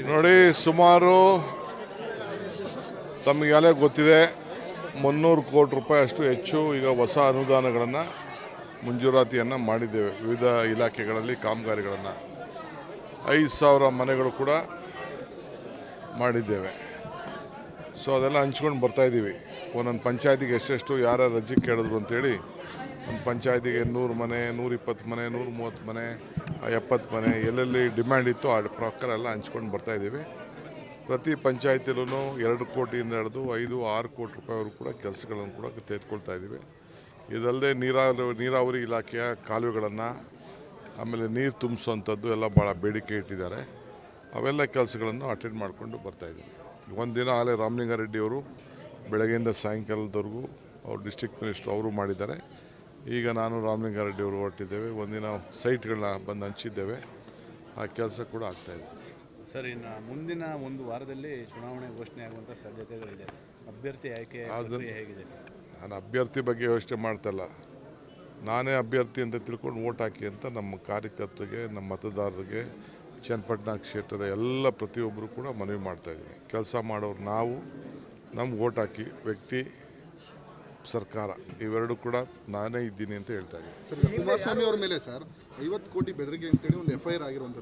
ನೋಡಿ, ಸುಮಾರು ತಮಗೆಲ್ಲ ಗೊತ್ತಿದೆ 300 ಕೋಟಿ ರೂಪಾಯಿ ಅಷ್ಟು ಹೆಚ್ಚು ಈಗ ಹೊಸ ಅನುದಾನಗಳನ್ನು ಮಂಜೂರಾತಿಯನ್ನು ಮಾಡಿದ್ದೇವೆ. ವಿವಿಧ ಇಲಾಖೆಗಳಲ್ಲಿ ಕಾಮಗಾರಿಗಳನ್ನು 5,000 ಮನೆಗಳು ಕೂಡ ಮಾಡಿದ್ದೇವೆ. ಸೊ ಅದೆಲ್ಲ ಹಂಚ್ಕೊಂಡು ಬರ್ತಾಯಿದ್ದೀವಿ. ಒಂದೊಂದು ಪಂಚಾಯತಿಗೆ ಎಷ್ಟೆಷ್ಟು ಯಾರ್ಯಾರು ರಜೆ ಕೇಳಿದ್ರು ಅಂತೇಳಿ ಒಂದು ಪಂಚಾಯತಿಗೆ 100 ಮನೆ, 120 ಮನೆ, 130 ಮನೆ, 70 ಮನೆ ಎಲ್ಲೆಲ್ಲಿ ಡಿಮ್ಯಾಂಡ್ ಇತ್ತು ಆ ಪ್ರಕಾರ ಎಲ್ಲ ಹಂಚ್ಕೊಂಡು ಬರ್ತಾಯಿದ್ದೀವಿ. ಪ್ರತಿ ಪಂಚಾಯತಿಲೂ 2 ಕೋಟಿಯಿಂದ ಹಿಡಿದು 5-6 ಕೋಟಿ ರೂಪಾಯಿವರೆಗೂ ಕೂಡ ಕೆಲಸಗಳನ್ನು ಕೂಡ ತೆಗೆದುಕೊಳ್ತಾ ಇದ್ದೀವಿ. ಇದಲ್ಲದೆ ನೀರಾವರಿ ಇಲಾಖೆಯ ಕಾಲುವೆಗಳನ್ನು ಆಮೇಲೆ ನೀರು ತುಂಬಿಸುವಂಥದ್ದು ಎಲ್ಲ ಭಾಳ ಬೇಡಿಕೆ ಇಟ್ಟಿದ್ದಾರೆ. ಅವೆಲ್ಲ ಕೆಲಸಗಳನ್ನು ಅಟೆಂಡ್ ಮಾಡಿಕೊಂಡು ಬರ್ತಾಯಿದ್ದೀವಿ. ಒಂದಿನ ಆಲೇ ರಾಮಲಿಂಗಾರೆಡ್ಡಿಯವರು ಬೆಳಗ್ಗೆಯಿಂದ ಸಾಯಂಕಾಲದವರೆಗೂ ಅವರು ಡಿಸ್ಟ್ರಿಕ್ಟ್ ಮಿನಿಸ್ಟ್ರು ಅವರು ಮಾಡಿದ್ದಾರೆ. ಈಗ ನಾನು ರಾಮಲಿಂಗಾರೆಡ್ಡಿಯವರು ಹೊರಟಿದ್ದೇವೆ. ಒಂದಿನ ಸೈಟ್ಗಳನ್ನ ಬಂದು ಹಂಚಿದ್ದೇವೆ. ಆ ಕೆಲಸ ಕೂಡ ಆಗ್ತಾಯಿದೆ. ಸರ್, ಇನ್ನು ಮುಂದಿನ ಒಂದು ವಾರದಲ್ಲಿ ಚುನಾವಣೆ ಘೋಷಣೆ ಆಗುವಂಥ ಸಾಧ್ಯತೆಗಳಿದೆ. ಅಭ್ಯರ್ಥಿ ಆಯ್ಕೆ ಹೇಗಿದೆ? ನಾನು ಅಭ್ಯರ್ಥಿ ಬಗ್ಗೆ ಯೋಚನೆ ಮಾಡ್ತಾಯಿಲ್ಲ. ನಾನೇ ಅಭ್ಯರ್ಥಿ ಅಂತ ತಿಳ್ಕೊಂಡು ವೋಟ್ ಹಾಕಿ ಅಂತ ನಮ್ಮ ಕಾರ್ಯಕರ್ತರಿಗೆ, ನಮ್ಮ ಮತದಾರರಿಗೆ, ಚನ್ನಪಟ್ಟಣ ಕ್ಷೇತ್ರದ ಎಲ್ಲ ಪ್ರತಿಯೊಬ್ಬರು ಕೂಡ ಮನವಿ ಮಾಡ್ತಾಯಿದ್ದೀನಿ. ಕೆಲಸ ಮಾಡೋರು ನಾವು, ನಮ್ಗೆ ವೋಟ್ ಹಾಕಿ, ವ್ಯಕ್ತಿ ಸರ್ಕಾರ ಇವೆರಡು ಕೂಡ ನಾನೇ ಇದ್ದೀನಿ ಅಂತ ಹೇಳ್ತಾ ಇದ್ದೀನಿ. ಕುಮಾರಸ್ವಾಮಿ ಅವರ ಮೇಲೆ ಸರ್ 50 ಕೋಟಿ ಬೆದರಿಕೆ ಅಂತೇಳಿ ಒಂದು FIR ಆಗಿರುವಂಥದ್ದು.